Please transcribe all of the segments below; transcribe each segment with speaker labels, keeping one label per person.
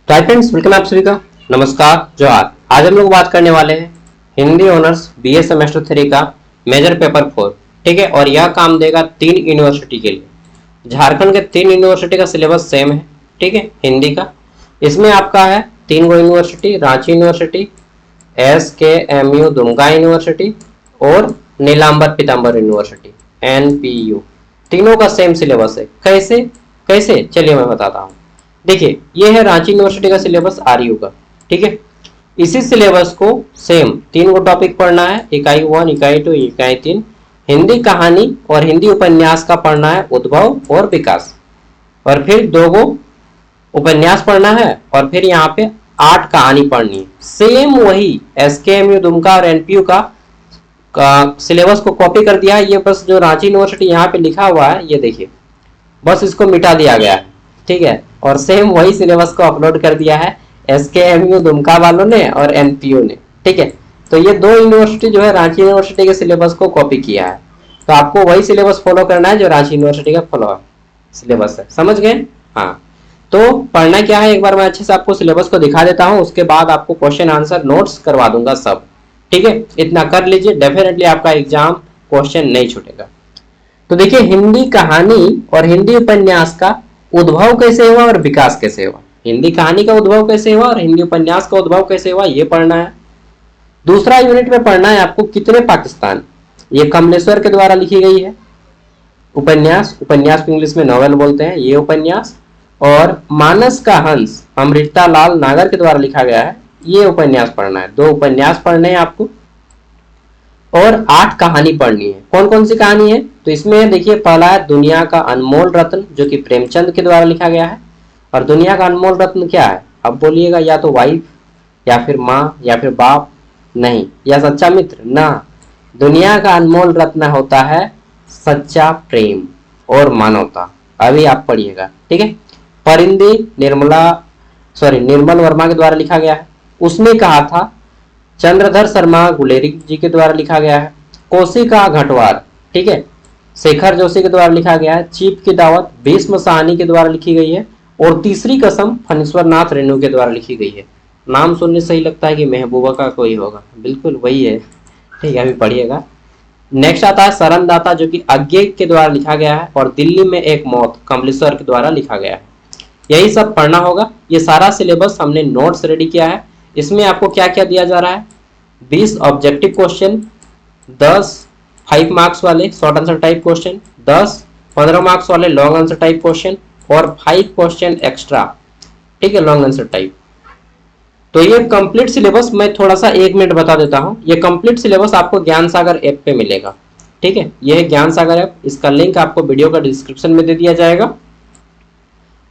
Speaker 1: तो hi friends, welcome आप सभी का। नमस्कार, जोहार। आज हम लोग बात करने वाले हैं हिंदी ऑनर्स बीए सेमेस्टर 3 का मेजर पेपर 4। ठीक है, और यह काम देगा 3 यूनिवर्सिटी के लिए। झारखंड के 3 यूनिवर्सिटी का सिलेबस सेम है। ठीक है, हिंदी का इसमें आपका है 3 गो university, Ranchi university, SKMU Dumka university और नीलांबर पीताम्बर यूनिवर्सिटी NPU। तीनों का सेम सिलेबस है। कैसे कैसे चलिए मैं बताता हूँ। देखिए, ये है रांची यूनिवर्सिटी का सिलेबस RU का। ठीक है, इसी सिलेबस को सेम 3 गो टॉपिक पढ़ना है, इकाई 1, इकाई 2, इकाई 3। हिंदी कहानी और हिंदी उपन्यास का पढ़ना है, उद्भव और विकास। और फिर 2 गो उपन्यास पढ़ना है और फिर यहाँ पे 8 कहानी पढ़नी है। सेम वही SKMU दुमका और NPU का सिलेबस को कॉपी कर दिया है। ये बस जो रांची यूनिवर्सिटी यहाँ पे लिखा हुआ है, ये देखिए, बस इसको मिटा दिया गया है। ठीक है, और सेम वही सिलेबस को अपलोड कर दिया है SKMU दुमका वालों ने और NPU ने। ठीक है, तो ये 2 यूनिवर्सिटी जो है रांची यूनिवर्सिटी के सिलेबस को कॉपी किया है। तो आपको वही सिलेबस फॉलो करना है जो रांची यूनिवर्सिटी का फॉलो सिलेबस है। समझ गए? हाँ, तो पढ़ना क्या है, एक बार मैं अच्छे से आपको सिलेबस को दिखा देता हूँ, उसके बाद आपको क्वेश्चन आंसर नोट्स करवा दूंगा सब। ठीक है, इतना कर लीजिए, डेफिनेटली आपका एग्जाम क्वेश्चन नहीं छूटेगा। तो देखिए, हिंदी कहानी और हिंदी उपन्यास का उद्भव कैसे हुआ और विकास कैसे हुआ। हिंदी कहानी का उद्भव कैसे हुआ और हिंदी उपन्यास का उद्भव कैसे हुआ, ये पढ़ना है। दूसरा यूनिट में पढ़ना है आपको कितने पाकिस्तान। ये कमलेश्वर के द्वारा लिखी गई है उपन्यास। उपन्यास को इंग्लिश में नॉवेल बोलते हैं, ये उपन्यास। और मानस का हंस अमृता लाल नागर के द्वारा लिखा गया है, ये उपन्यास पढ़ना है। 2 उपन्यास पढ़ने हैं आपको और 8 कहानी पढ़नी है। कौन कौन सी कहानी है, तो इसमें देखिए, पहला है दुनिया का अनमोल रत्न, जो कि प्रेमचंद के द्वारा लिखा गया है। और दुनिया का अनमोल रत्न क्या है, अब बोलिएगा, या तो वाइफ या फिर माँ या फिर बाप, नहीं, या सच्चा मित्र ना। दुनिया का अनमोल रत्न होता है सच्चा प्रेम और मानवता। अभी आप पढ़िएगा। ठीक है, परिंदे निर्मल वर्मा के द्वारा लिखा गया है। उसने कहा था चंद्रधर शर्मा गुलेरी जी के द्वारा लिखा गया है। कोसी का घटवार, ठीक है, शेखर जोशी के द्वारा लिखा गया है। चीप की दावत भीष्म साहनी के द्वारा लिखी गई है। और तीसरी कसम फणीश्वर नाथ रेणु के द्वारा लिखी गई है। नाम सुनने से ही लगता है कि महबूबा का कोई होगा, बिल्कुल वही है। ठीक है, अभी पढ़िएगा। नेक्स्ट आता है शरणदाता, जो कि अज्ञे के द्वारा लिखा गया है। और दिल्ली में एक मौत कमलेश्वर के द्वारा लिखा गया है। यही सब पढ़ना होगा। ये सारा सिलेबस हमने नोट्स रेडी किया है। इसमें आपको क्या क्या दिया जा रहा है, 20 ऑब्जेक्टिव क्वेश्चन, 10 5 मार्क्स वाले short answer type question, 10 15 marks वाले लॉन्ग आंसर टाइप क्वेश्चन और 5 क्वेश्चन एक्स्ट्रा। ठीक है, लॉन्ग आंसर टाइप। तो ये कंप्लीट सिलेबस मैं थोड़ा सा 1 मिनट बता देता हूं। ये कंप्लीट सिलेबस आपको ज्ञान सागर ऐप पे मिलेगा। ठीक है, ये है ज्ञान सागर ऐप। इसका लिंक आपको वीडियो का डिस्क्रिप्शन में दे दिया जाएगा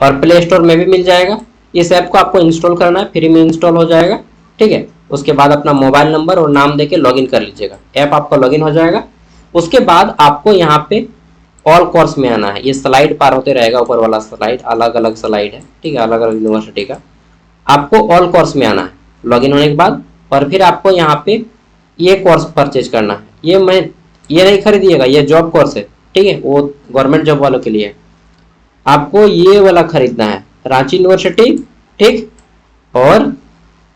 Speaker 1: और प्ले स्टोर में भी मिल जाएगा। इस ऐप को आपको इंस्टॉल करना है, फ्री में इंस्टॉल हो जाएगा। ठीक है, उसके बाद अपना मोबाइल नंबर और नाम देके लॉगिन कर लीजिएगा। ऐप आपका लॉगिन हो जाएगा। उसके बाद आपको यहाँ पे ऑल कोर्स में आना है। ये स्लाइड पार होते रहेगा, ऊपर वाला स्लाइड अलग अलग स्लाइड है। ठीक है, अलग अलग यूनिवर्सिटी का। आपको ऑल कोर्स में आना है लॉगिन होने के बाद। और फिर आपको यहाँ पे ये कोर्स परचेज करना है। ये नहीं खरीदिएगा, ये जॉब कोर्स है। ठीक है, वो गवर्नमेंट जॉब वालों के लिए आपको ये वाला खरीदना है, रांची यूनिवर्सिटी। ठीक, और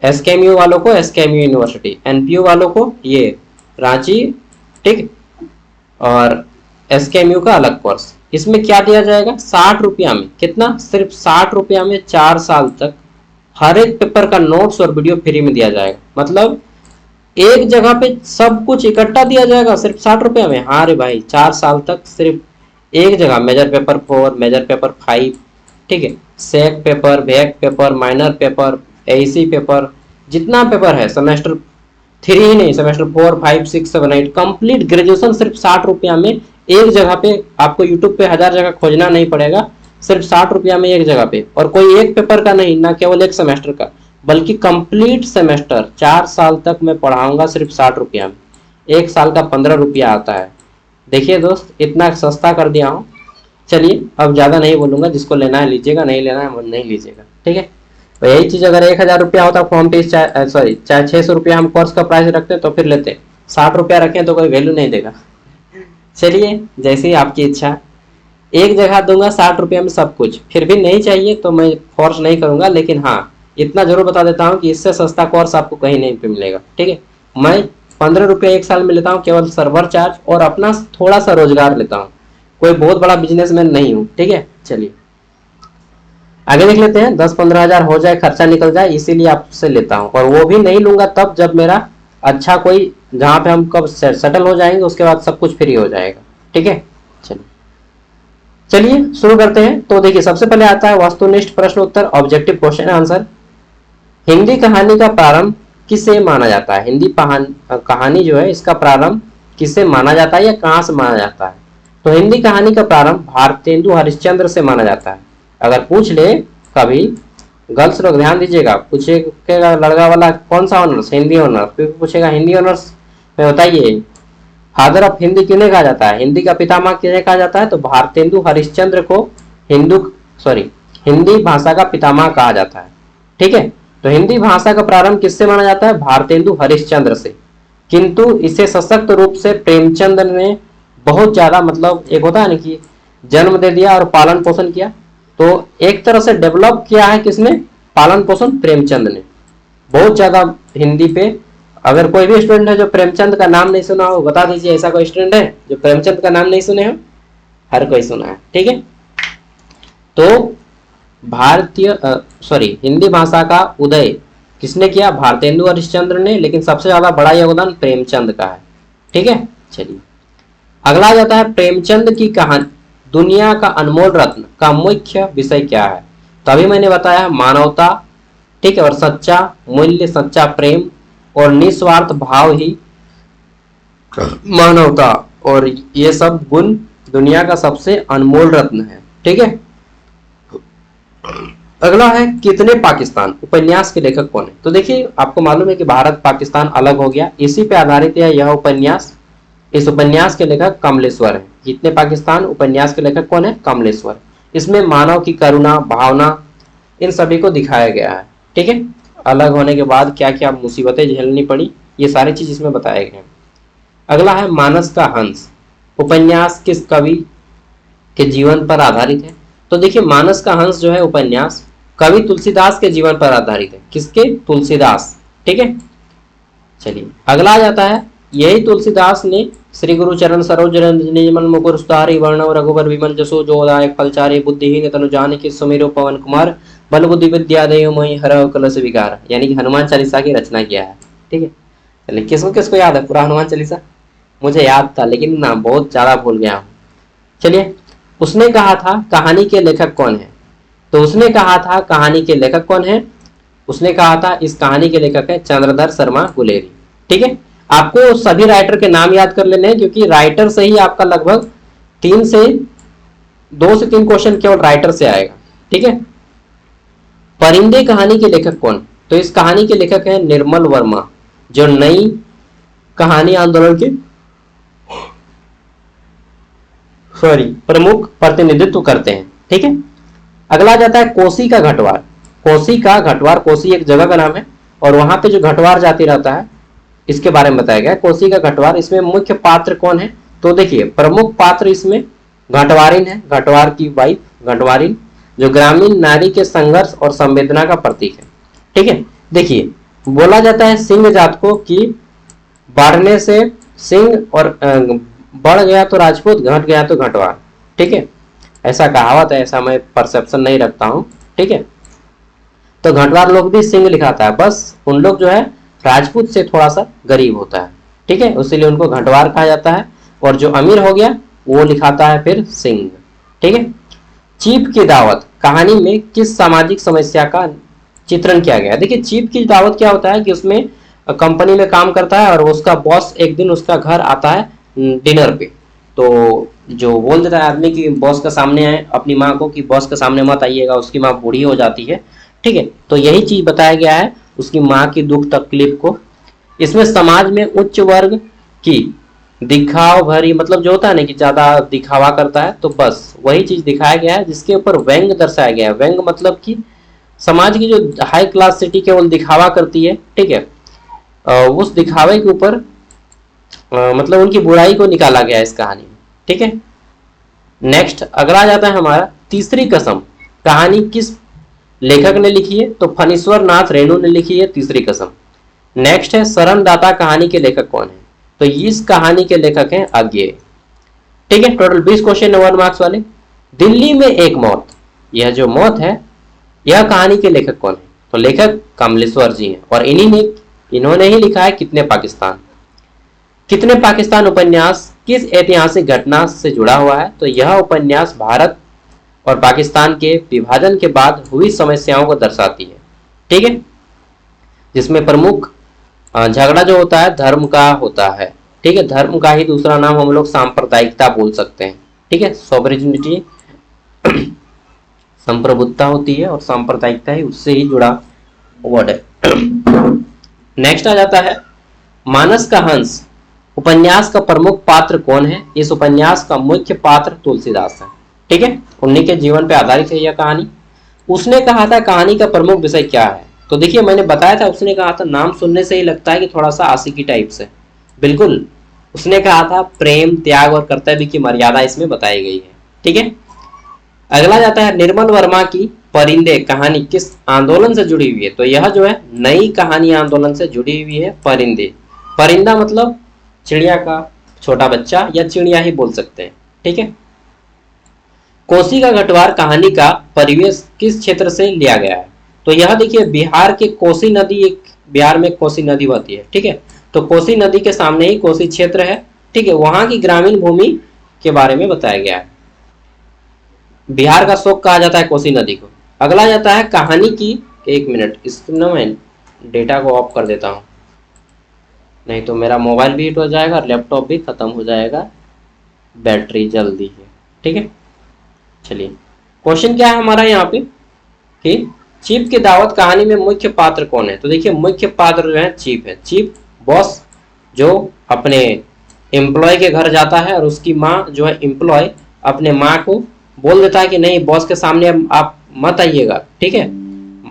Speaker 1: SKMU वालों को SKMU यूनिवर्सिटी, NPU वालों को ये रांची। ठीक, और SKMU का अलग कोर्स। इसमें क्या दिया जाएगा, 60 रुपया में, कितना, सिर्फ 60 रुपया में 4 साल तक हर एक पेपर का नोट्स और वीडियो फ्री में दिया जाएगा। मतलब एक जगह पे सब कुछ इकट्ठा दिया जाएगा सिर्फ 60 रुपया में। हाँ रे भाई, 4 साल तक सिर्फ एक जगह, मेजर पेपर 4, मेजर पेपर 5, ठीक है, SEC paper, back paper, minor paper, AC paper, जितना पेपर है, सेमेस्टर 3 ही नहीं, सेमेस्टर 4, 5, 6, 7, 8, कंप्लीट ग्रेजुएशन सिर्फ 60 रुपया में एक जगह पे। आपको यूट्यूब पे 1000 जगह खोजना नहीं पड़ेगा, सिर्फ 60 रुपया में एक जगह पे। और कोई एक पेपर का नहीं, ना केवल एक सेमेस्टर का, बल्कि कंप्लीट सेमेस्टर 4 साल तक मैं पढ़ाऊंगा सिर्फ 60 रुपया में। 1 साल का 15 रुपया आता है। देखिए दोस्त, इतना सस्ता कर दिया हूँ। चलिए, अब ज़्यादा नहीं बोलूँगा, जिसको लेना है लीजिएगा, नहीं लेना है नहीं लीजिएगा। ठीक है, तो यही चीज़ अगर 1000 रुपया होता फॉर्म फीस, चाहे 600 रुपया हम कोर्स का प्राइस रखते तो फिर लेते। 60 रुपया रखें तो कोई वैल्यू नहीं देगा। चलिए, जैसे ही आपकी इच्छा। एक जगह दूंगा 60 रुपया में सब कुछ, फिर भी नहीं चाहिए तो मैं फोर्स नहीं करूंगा। लेकिन हाँ, इतना जरूर बता देता हूँ कि इससे सस्ता कोर्स आपको कहीं नहीं पे मिलेगा। ठीक है, मैं 15 रुपये एक साल में लेता हूँ केवल सर्वर चार्ज, और अपना थोड़ा सा रोजगार लेता हूँ, कोई बहुत बड़ा बिजनेसमैन नहीं हूँ। ठीक है, चलिए आगे देख लेते हैं। 10-15 हजार हो जाए, खर्चा निकल जाए, इसीलिए आपसे लेता हूँ, और वो भी नहीं लूंगा तब जब मेरा अच्छा कोई, जहाँ पे हम कब सेटल हो जाएंगे उसके बाद सब कुछ फ्री हो जाएगा। ठीक है, चलिए चलिए शुरू करते हैं। तो देखिए सबसे पहले आता है वस्तुनिष्ठ प्रश्न उत्तर, ऑब्जेक्टिव क्वेश्चन आंसर। हिंदी कहानी का प्रारंभ किसे माना जाता है? हिंदी कहानी जो है इसका प्रारंभ किसे माना जाता है या कहाँ से माना जाता है? तो हिंदी कहानी का प्रारंभ भारतेंदु हरिश्चंद्र से माना जाता है। अगर पूछ ले कभी, गर्ल्स लोग ध्यान दीजिएगा, पूछेगा लड़का वाला कौन सा ऑनर्स, हिंदी ऑनर्स, फिर पूछेगा हिंदी ऑनर्स में बताइए फादर ऑफ हिंदी किन्हें कहा जाता है, हिंदी का पितामह किन्हें कहा जाता है? तो भारतेंदु हरिश्चंद्र को हिंदी भाषा का पितामह कहा जाता है। ठीक है, तो हिंदी भाषा का प्रारंभ किससे माना जाता है? भारतेंदु हरिश्चंद्र से। किंतु इसे सशक्त रूप से प्रेमचंद ने बहुत ज्यादा, मतलब एक होता है ना कि जन्म दे दिया और पालन पोषण किया, तो एक तरह से डेवलप किया है किसने? पालन पोषण प्रेमचंद ने बहुत ज्यादा हिंदी पे। अगर कोई भी स्टूडेंट है जो प्रेमचंद का नाम नहीं सुना हो, बता दीजिए ऐसा कोई स्टूडेंट है जो प्रेमचंद का नाम नहीं सुने हो? हर कोई सुना है। ठीक है, तो हिंदी भाषा का उदय किसने किया? भारतेंदु हरिश्चंद्र ने, लेकिन सबसे ज्यादा बड़ा योगदान प्रेमचंद का है। ठीक है, चलिए अगला जाता है प्रेमचंद की कहानी दुनिया का अनमोल रत्न का मुख्य विषय क्या है? तो अभी मैंने बताया मानवता, ठीक है, और सच्चा मूल्य, सच्चा प्रेम और निस्वार्थ भाव ही मानवता, और ये सब गुण दुनिया का सबसे अनमोल रत्न है। ठीक है, अगला है कितने पाकिस्तान उपन्यास के लेखक कौन है? तो देखिए आपको मालूम है कि भारत पाकिस्तान अलग हो गया, इसी पे आधारित है यह उपन्यास। इस उपन्यास के लेखक कमलेश्वर है। कितने पाकिस्तान उपन्यास के लेखक कौन है? कमलेश्वर। इसमें मानव की करुणा, भावना, इन सभी को दिखाया गया है। ठीक है, अलग होने के बाद क्या क्या मुसीबतें झेलनी पड़ी, ये सारी चीज इसमें बताए गए हैं। अगला है मानस का हंस उपन्यास किस कवि के जीवन पर आधारित है? तो देखिए मानस का हंस जो है उपन्यास कवि तुलसीदास के जीवन पर आधारित है। किसके? तुलसीदास। ठीक है, चलिए अगला आ जाता है यही तुलसीदास ने श्री गुरु चरण सरोज निजमन मुकुर सुधारि वर्णव रघुबर विमल जसो जोदायक फलचारि बुद्धिहीन तनु जानिके सुमिरो पवन कुमार बल बुद्धि विद्या देव मोहि हरव कलश विकार, यानी कि हनुमान चालीसा की रचना किया है। ठीक है, चलिए किसको किसको याद है पूरा हनुमान चालीसा? मुझे याद था लेकिन ना बहुत ज्यादा भूल गया हूँ। चलिए उसने कहा था कहानी के लेखक कौन है? तो उसने कहा था कहानी के लेखक कौन है? उसने कहा था इस कहानी के लेखक है चंद्रधर शर्मा गुलेरी। ठीक है, आपको सभी राइटर के नाम याद कर लेने हैं, क्योंकि राइटर से ही आपका लगभग 2 से 3 क्वेश्चन केवल राइटर से आएगा। ठीक है, परिंदे कहानी के लेखक कौन? तो इस कहानी के लेखक है निर्मल वर्मा, जो नई कहानी आंदोलन के प्रमुख प्रतिनिधित्व करते हैं। ठीक है, अगला जाता है कोसी का घटवार। कोसी का घटवार, कोसी एक जगह का नाम है, और वहां पे जो घटवार जाति रहता है इसके बारे में बताया गया कोसी का घटवार। इसमें मुख्य पात्र कौन है? तो देखिए प्रमुख पात्र इसमें घटवारिन है, घटवार की वाइफ घटवारिन, जो ग्रामीण नारी के संघर्ष और संवेदना का प्रतीक है। ठीक है, देखिए बोला जाता है सिंह जात को कि बढ़ने से सिंह, और बढ़ गया तो राजपूत, घट गया तो घटवार। ठीक है, ऐसा कहावत है, ऐसा मैं परसेप्शन नहीं रखता हूं। ठीक है, तो घटवार लोग भी सिंह लिखाता है, बस उन लोग जो है राजपूत से थोड़ा सा गरीब होता है। ठीक है, इसीलिए उनको घटवार कहा जाता है, और जो अमीर हो गया वो लिखाता है फिर सिंह। ठीक है, चीफ की दावत कहानी में किस सामाजिक समस्या का चित्रण किया गया? देखिए चीफ की दावत क्या होता है कि उसमें कंपनी में काम करता है और उसका बॉस एक दिन उसका घर आता है डिनर पे, तो जो बोल देता है आदमी कि बॉस के सामने आए, अपनी माँ को कि बॉस के सामने मत आइएगा, उसकी माँ बूढ़ी हो जाती है। ठीक है, तो यही चीज बताया गया है उसकी माँ की दुख तकलीफ को। इसमें समाज में उच्च वर्ग की दिखाव भरी, मतलब जो होता है ना कि ज्यादा दिखावा करता है, तो बस वही चीज दिखाया गया है, जिसके ऊपर व्यंग दर्शाया गया है। व्यंग मतलब कि समाज की जो हाई क्लास सिटी केवल दिखावा करती है। ठीक है, उस दिखावे के ऊपर मतलब उनकी बुराई को निकाला गया है इस कहानी में। ठीक है, नेक्स्ट अगला जाता है हमारा तीसरी कसम। कहानी किस लेखक ने लिखी है तो फणीश्वर नाथ रेणु ने लिखी है तीसरी कसम। नेक्स्ट है शरणदाता कहानी के लेखक कौन है, तो इस कहानी के लेखक हैं अज्ञेय। ठीक है, टोटल 20 क्वेश्चन है 1 मार्क्स वाले। दिल्ली में एक मौत, यह जो मौत है यह कहानी के लेखक कौन है, तो लेखक कमलेश्वर जी हैं और इन्होंने ही लिखा है कितने पाकिस्तान। कितने पाकिस्तान उपन्यास किस ऐतिहासिक घटना से जुड़ा हुआ है, तो यह उपन्यास भारत और पाकिस्तान के विभाजन के बाद हुई समस्याओं को दर्शाती है। ठीक है, जिसमें प्रमुख झगड़ा जो होता है धर्म का होता है। ठीक है, धर्म का ही दूसरा नाम हम लोग सांप्रदायिकता बोल सकते हैं। ठीक है, सॉवरेनिटी संप्रभुत्ता होती है और सांप्रदायिकता ही उससे ही जुड़ा वर्ड है। नेक्स्ट आ जाता है मानस का हंस उपन्यास का प्रमुख पात्र कौन है, इस उपन्यास का मुख्य पात्र तुलसीदास है। ठीक है, उन्हीं के जीवन पर आधारित है यह कहानी। उसने कहा था कहानी का प्रमुख विषय क्या है, तो देखिए मैंने बताया था, उसने कहा था, नाम सुनने से ही लगता है कि थोड़ा सा आशिकी टाइप से। बिल्कुल, उसने कहा था प्रेम, त्याग और कर्तव्य की मर्यादा इसमें बताई गई है। ठीक है, अगला जाता है निर्मल वर्मा की परिंदे कहानी किस आंदोलन से जुड़ी हुई है, तो यह जो है नई कहानी आंदोलन से जुड़ी हुई है। परिंदे, परिंदा मतलब चिड़िया का छोटा बच्चा या चिड़िया ही बोल सकते हैं। ठीक है, कोसी का घटवार कहानी का परिवेश किस क्षेत्र से लिया गया है, तो यह देखिए बिहार के कोसी नदी, एक बिहार में कोसी नदी बहती है। ठीक है, तो कोसी नदी के सामने ही कोसी क्षेत्र है। ठीक है, वहां की ग्रामीण भूमि के बारे में बताया गया है। बिहार का शोक कहा जाता है कोसी नदी को। अगला जाता है कहानी की, 1 मिनट इसको ना मैं डेटा को ऑफ कर देता हूं, नहीं तो मेरा मोबाइल भी हीट हो जाएगा और लैपटॉप भी खत्म हो जाएगा, बैटरी जल्दी है। ठीक है, चलिए क्वेश्चन क्या है हमारा यहाँ पे कि चीफ की दावत कहानी में मुख्य पात्र कौन है, तो देखिए मुख्य पात्र जो है चीफ है। चीफ बॉस जो अपने एम्प्लॉय के घर जाता है और उसकी माँ जो है एम्प्लॉय अपने माँ को बोल देता है कि नहीं बॉस के सामने आप मत आइएगा। ठीक है,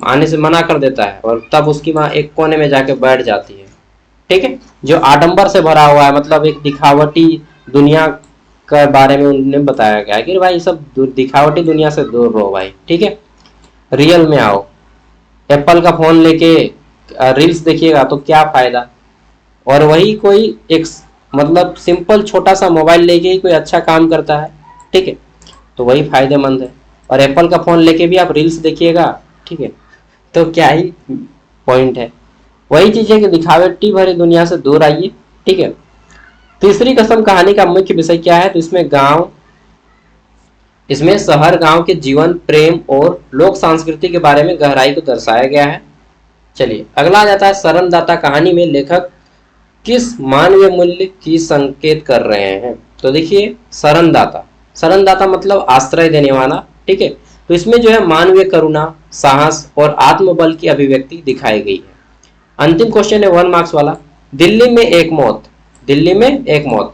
Speaker 1: आने से मना कर देता है और तब उसकी माँ एक कोने में जाके बैठ जाती है। ठीक है, जो आडंबर से भरा हुआ है, मतलब एक दिखावटी दुनिया के बारे में उन्हें बताया गया है कि भाई सब दिखावटी दुनिया से दूर रहो भाई। ठीक है, रियल में आओ। एप्पल का फोन लेके रील्स देखिएगा तो क्या फायदा, और वही कोई एक मतलब सिंपल छोटा सा मोबाइल लेके ही कोई अच्छा काम करता है। ठीक है, तो वही फायदेमंद है, और एप्पल का फोन लेके भी आप रील्स देखिएगा। ठीक है, तो क्या ही पॉइंट है, वही चीज है कि दिखावटी भरी दुनिया से दूर आइए। ठीक है, तीसरी कसम कहानी का मुख्य विषय क्या है, तो इसमें शहर गांव के जीवन, प्रेम और लोक संस्कृति के बारे में गहराई को दर्शाया गया है। चलिए अगला आ जाता है शरणदाता कहानी में लेखक किस मानवीय मूल्य की संकेत कर रहे हैं, तो देखिए शरणदाता, शरणदाता मतलब आश्रय देने वाला। ठीक है, तो इसमें जो है मानवीय करुणा, साहस और आत्मबल की अभिव्यक्ति दिखाई गई है। अंतिम क्वेश्चन है 1 मार्क्स वाला, दिल्ली में एक मौत, दिल्ली में एक मौत,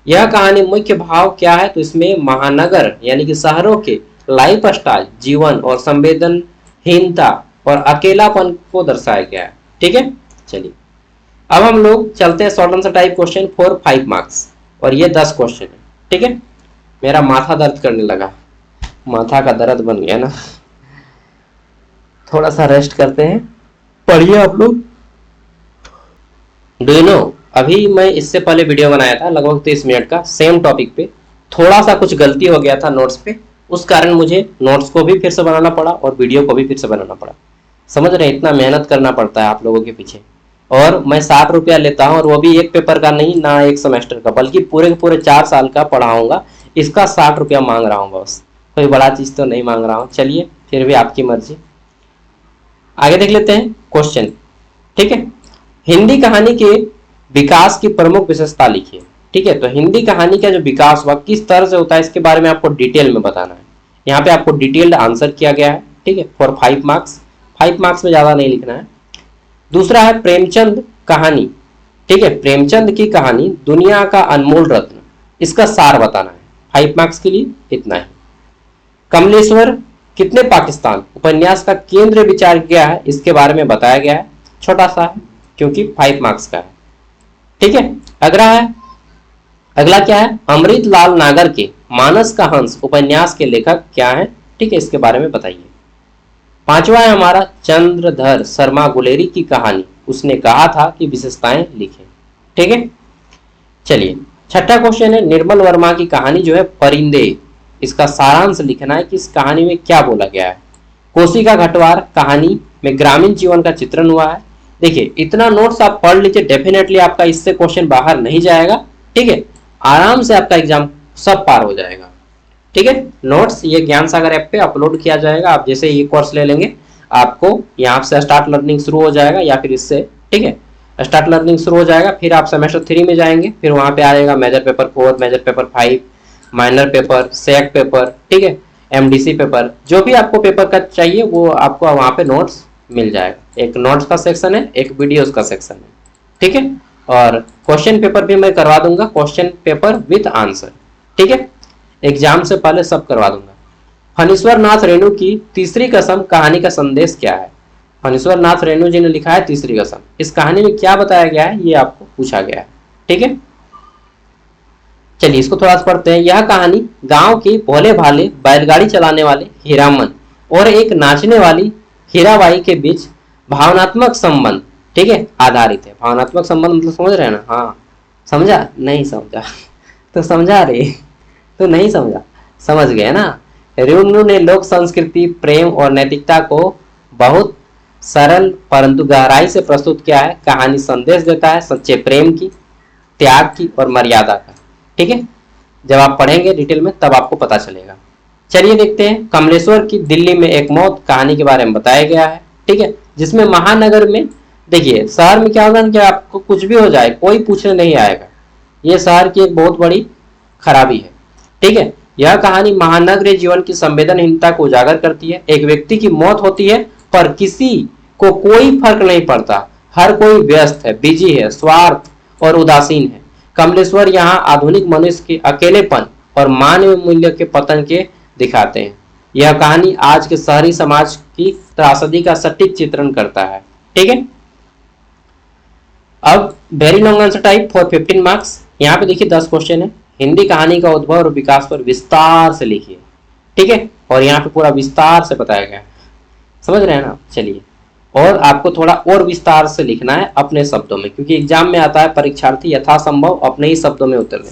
Speaker 1: यह कहानी मुख्य भाव क्या है, तो इसमें महानगर यानी कि शहरों के लाइफ स्टाइल, जीवन और संवेदनहीनता और अकेलापन को दर्शाया गया है। ठीक है, चलिए अब हम लोग चलते हैं short answer type question for 5 marks, और ये 10 क्वेश्चन है। ठीक है, मेरा माथा दर्द करने लगा, माथा का दर्द बन गया ना, थोड़ा सा रेस्ट करते हैं। पढ़िए आप लोग। डू यू नो, अभी मैं इससे पहले वीडियो बनाया था लगभग 30 मिनट का सेम टॉपिक पे, थोड़ा सा कुछ गलती हो गया था नोट्स पे, उस कारण मुझे नोट्स को भी फिर से बनाना पड़ा और वीडियो को भी फिर से बनाना पड़ा। समझ रहे, इतना मेहनत करना पड़ता है आप लोगों के पीछे, और मैं 60 रुपया लेता हूँ, और वो भी एक पेपर का नहीं ना एक सेमेस्टर का, बल्कि पूरे के पूरे 4 साल का पढ़ाऊंगा, इसका 60 रुपया मांग रहा हूँ बस, कोई बड़ा चीज तो नहीं मांग रहा हूँ। चलिए फिर भी आपकी मर्जी। आगे देख लेते हैं क्वेश्चन। ठीक है, हिंदी कहानी के विकास की प्रमुख विशेषता लिखिए। ठीक है, तो हिंदी कहानी का जो विकास हुआ किस तरह से होता है, इसके बारे में आपको डिटेल में बताना है। यहाँ पे आपको डिटेल्ड आंसर किया गया है। ठीक है, फॉर 5 मार्क्स, 5 मार्क्स में ज्यादा नहीं लिखना है। दूसरा है प्रेमचंद कहानी। ठीक है, प्रेमचंद की कहानी दुनिया का अनमोल रत्न, इसका सार बताना है। 5 मार्क्स के लिए इतना ही। कमलेश्वर कितने पाकिस्तान उपन्यास का केंद्र विचार किया है, इसके बारे में बताया गया है, छोटा सा है क्योंकि 5 मार्क्स का है। ठीक है, अगला क्या है, अमृत लाल नागर के मानस का हंस उपन्यास के लेखक क्या है। ठीक है, इसके बारे में बताइए। पांचवा है हमारा चंद्रधर शर्मा गुलेरी की कहानी, उसने कहा था कि विशेषताएं लिखें। ठीक है, चलिए छठा क्वेश्चन है निर्मल वर्मा की कहानी जो है परिंदे, इसका सारांश लिखना है कि इस कहानी में क्या बोला गया है। कोसी का घटवार कहानी में ग्रामीण जीवन का चित्रण हुआ है। देखिए इतना नोट्स आप पढ़ लीजिए, डेफिनेटली आपका इससे क्वेश्चन बाहर नहीं जाएगा। ठीक है, आराम से आपका एग्जाम सब पार हो जाएगा। ठीक है, नोट्स ये ज्ञान सागर ऐप पे अपलोड किया जाएगा। आप जैसे ये कोर्स ले लेंगे आपको यहाँ से स्टार्ट लर्निंग शुरू हो जाएगा, या फिर इससे ठीक है स्टार्ट लर्निंग शुरू हो जाएगा। फिर आप सेमेस्टर 3 में जाएंगे, फिर वहां पे आएगा major paper 4, major paper 5, minor paper, SEC paper, ठीक है, एमडीसी पेपर, जो भी आपको पेपर का चाहिए वो आपको वहां पे नोट्स मिल जाएगा। एक नोट्स का सेक्शन है, एक वीडियोस का सेक्शन है। ठीक है, और क्वेश्चन पेपर भी मैं करवा दूंगा, क्वेश्चन पेपर विद आंसर। ठीक है, एग्जाम से पहले सब करवा दूंगा। फणीश्वर नाथ रेणु की तीसरी कसम कहानी का संदेश क्या है। फणीश्वर नाथ रेणु जी ने लिखा है तीसरी कसम। इस कहानी में क्या बताया गया है ये आपको पूछा गया है। ठीक है, चलिए इसको थोड़ा सा पढ़ते हैं। यह कहानी गांव के भोले भाले बैलगाड़ी चलाने वाले हीरामन और एक नाचने वाली हीराबाई के बीच भावनात्मक संबंध, ठीक है, आधारित है। भावनात्मक संबंध मतलब समझ रहे हैं ना? हाँ, समझा? नहीं समझा तो समझा रहे तो नहीं समझा, समझ गए ना। रेणु ने लोक संस्कृति, प्रेम और नैतिकता को बहुत सरल परंतु गहराई से प्रस्तुत किया है। कहानी संदेश देता है सच्चे प्रेम की, त्याग की और मर्यादा का। ठीक है, जब आप पढ़ेंगे डिटेल में तब आपको पता चलेगा। चलिए देखते हैं। कमलेश्वर की दिल्ली में एक मौत कहानी के बारे में बताया गया है। ठीक है, जिसमें महानगर में, देखिए शहर में क्या होगा कि आपको कुछ भी हो जाए कोई पूछने नहीं आएगा, ये शहर की एक बहुत बड़ी खराबी है। ठीक है, यह कहानी महानगरीय जीवन की संवेदनहीनता को उजागर करती है। एक व्यक्ति की मौत होती है पर किसी को कोई फर्क नहीं पड़ता, हर कोई व्यस्त है, बिजी है, स्वार्थ और उदासीन है। कमलेश्वर यहाँ आधुनिक मनुष्य के अकेलेपन और मानवीय मूल्य के पतन के दिखाते हैं। यह कहानी आज के शहरी समाज की त्रासदी का सटीक चित्रण करता है। ठीक है, अब very long answer type for 15 marks. यहाँ पे देखिए 10 क्वेश्चन है। हिंदी कहानी का उद्भव और विकास पर विस्तार से लिखिए। ठीक है, और यहाँ पे पूरा विस्तार से बताया गया है, समझ रहे हैं ना। चलिए, और आपको थोड़ा और विस्तार से लिखना है अपने शब्दों में, क्योंकि एग्जाम में आता है परीक्षार्थी यथासंभव अपने ही शब्दों में उत्तर दें।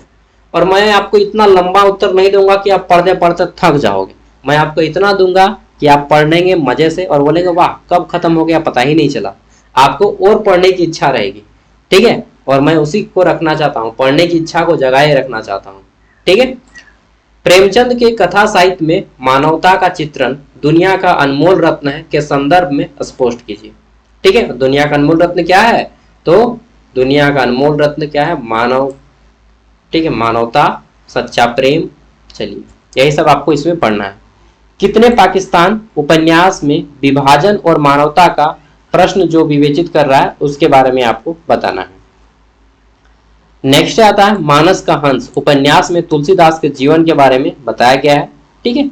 Speaker 1: और मैं आपको इतना लंबा उत्तर नहीं दूंगा कि आप पढ़ते पढ़ते थक जाओगे। मैं आपको इतना दूंगा कि आप पढ़ेंगे मजे से और बोलेंगे वाह कब खत्म हो गया पता ही नहीं चला। आपको और पढ़ने की इच्छा रहेगी। ठीक है, और मैं उसी को रखना चाहता हूँ, पढ़ने की इच्छा को जगाए रखना चाहता हूँ। ठीक है, प्रेमचंद के कथा साहित्य में मानवता का चित्रण दुनिया का अनमोल रत्न है के संदर्भ में स्पष्ट कीजिए। ठीक है, दुनिया का अनमोल रत्न क्या है? तो दुनिया का अनमोल रत्न क्या है? मानव। ठीक है, मानवता, सच्चा प्रेम। चलिए यही सब आपको इसमें पढ़ना है। कितने पाकिस्तान उपन्यास में विभाजन और मानवता का प्रश्न जो विवेचित कर रहा है उसके बारे में आपको बताना है। नेक्स्ट आता है मानस का हंस उपन्यास में तुलसीदास के जीवन के बारे में बताया गया है। ठीक है,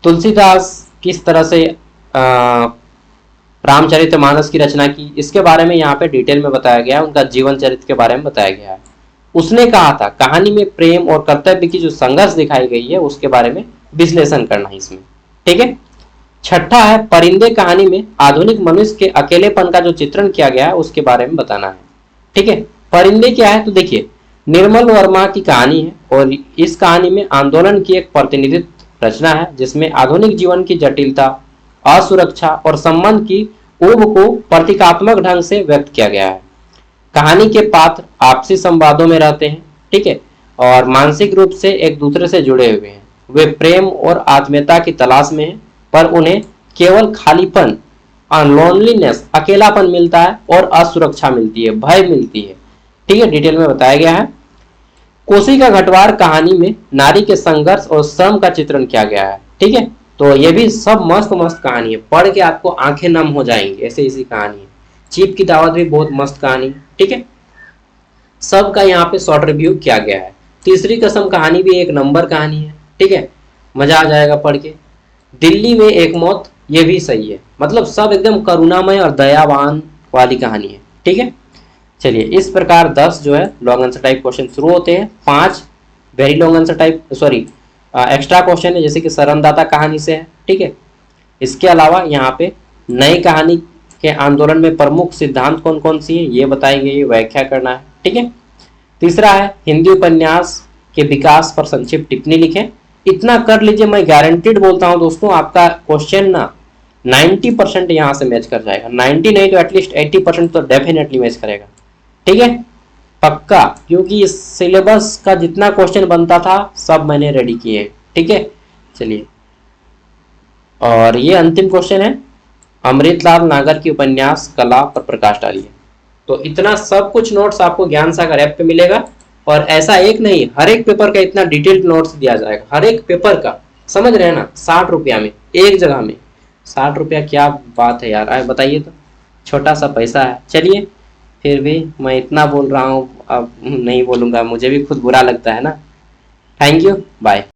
Speaker 1: तुलसीदास किस तरह से रामचरितमानस की रचना की इसके बारे में यहाँ पे डिटेल में बताया गया है। उनका जीवन चरित्र के बारे में बताया गया है। उसने कहा था कहानी में प्रेम और कर्तव्य की जो संघर्ष दिखाई गई है उसके बारे में विश्लेषण करना है इसमें। ठीक है, छठा है परिंदे कहानी में आधुनिक मनुष्य के अकेलेपन का जो चित्रण किया गया है उसके बारे में बताना है। ठीक है, परिंदे क्या है? तो देखिए निर्मल वर्मा की कहानी है और इस कहानी में आंदोलन की एक प्रतिनिधित्व रचना है जिसमें आधुनिक जीवन की जटिलता, असुरक्षा और संबंध की ऊब को प्रतीकात्मक ढंग से व्यक्त किया गया है। कहानी के पात्र आपसी संवादों में रहते हैं। ठीक है, और मानसिक रूप से एक दूसरे से जुड़े हुए हैं। वे प्रेम और आत्मीयता की तलाश में हैं, पर उन्हें केवल खालीपन, लोनलीनेस, अकेलापन मिलता है और असुरक्षा मिलती है, भय मिलती है। ठीक है, डिटेल में बताया गया है। कोसी का घटवार कहानी में नारी के संघर्ष और श्रम का चित्रण किया गया है। ठीक है, तो ये भी सब मस्त मस्त कहानी है, पढ़ के आपको आंखें नम हो जाएंगी, ऐसे ऐसी कहानी है। चीप की दावत भी बहुत मस्त कहानी। ठीक है, सबका यहाँ पे शॉर्ट रिव्यू किया गया है। तीसरी कसम कहानी भी एक नंबर कहानी है। ठीक है, मजा आ जाएगा पढ़ के। दिल्ली में एक मौत, ये भी सही है, मतलब सब एकदम करुणामय और दयावान वाली कहानी है। ठीक है, चलिए इस प्रकार 10 जो है लॉन्ग आंसर टाइप क्वेश्चन शुरू होते हैं। 5 very long answer type extra question है जैसे कि शरणदाता कहानी से है। ठीक है, इसके अलावा यहाँ पे नई कहानी के आंदोलन में प्रमुख सिद्धांत कौन कौन सी है ये बताई गई, व्याख्या करना है। ठीक है। तीसरा है हिंदी उपन्यास के विकास पर संक्षिप्त टिप्पणी लिखें। इतना कर लीजिए, मैं गारंटीड बोलता हूं दोस्तों, आपका क्वेश्चन ना 90% यहां से मैच कर जाएगा। 90 नहीं तो एटलीस्ट 80% तो डेफिनेटली मैच करेगा। ठीक है, पक्का, क्योंकि इस सिलेबस का जितना क्वेश्चन बनता था सब मैंने रेडी किए। ठीक है, चलिए, और ये अंतिम क्वेश्चन है, अमृतलाल नागर की उपन्यास कला पर प्रकाश डालिए। तो इतना सब कुछ नोट्स आपको ज्ञान सागर ऐप पे मिलेगा, और ऐसा एक नहीं, हर एक पेपर का इतना डिटेल्ड नोट्स दिया जाएगा, हर एक पेपर का, समझ रहे हैं ना, 60 रुपया में, एक जगह में 60 रुपया, क्या बात है यार, आए बताइए तो, छोटा सा पैसा है। चलिए, फिर भी मैं इतना बोल रहा हूँ, अब नहीं बोलूँगा, मुझे भी खुद बुरा लगता है ना। Thank you, bye.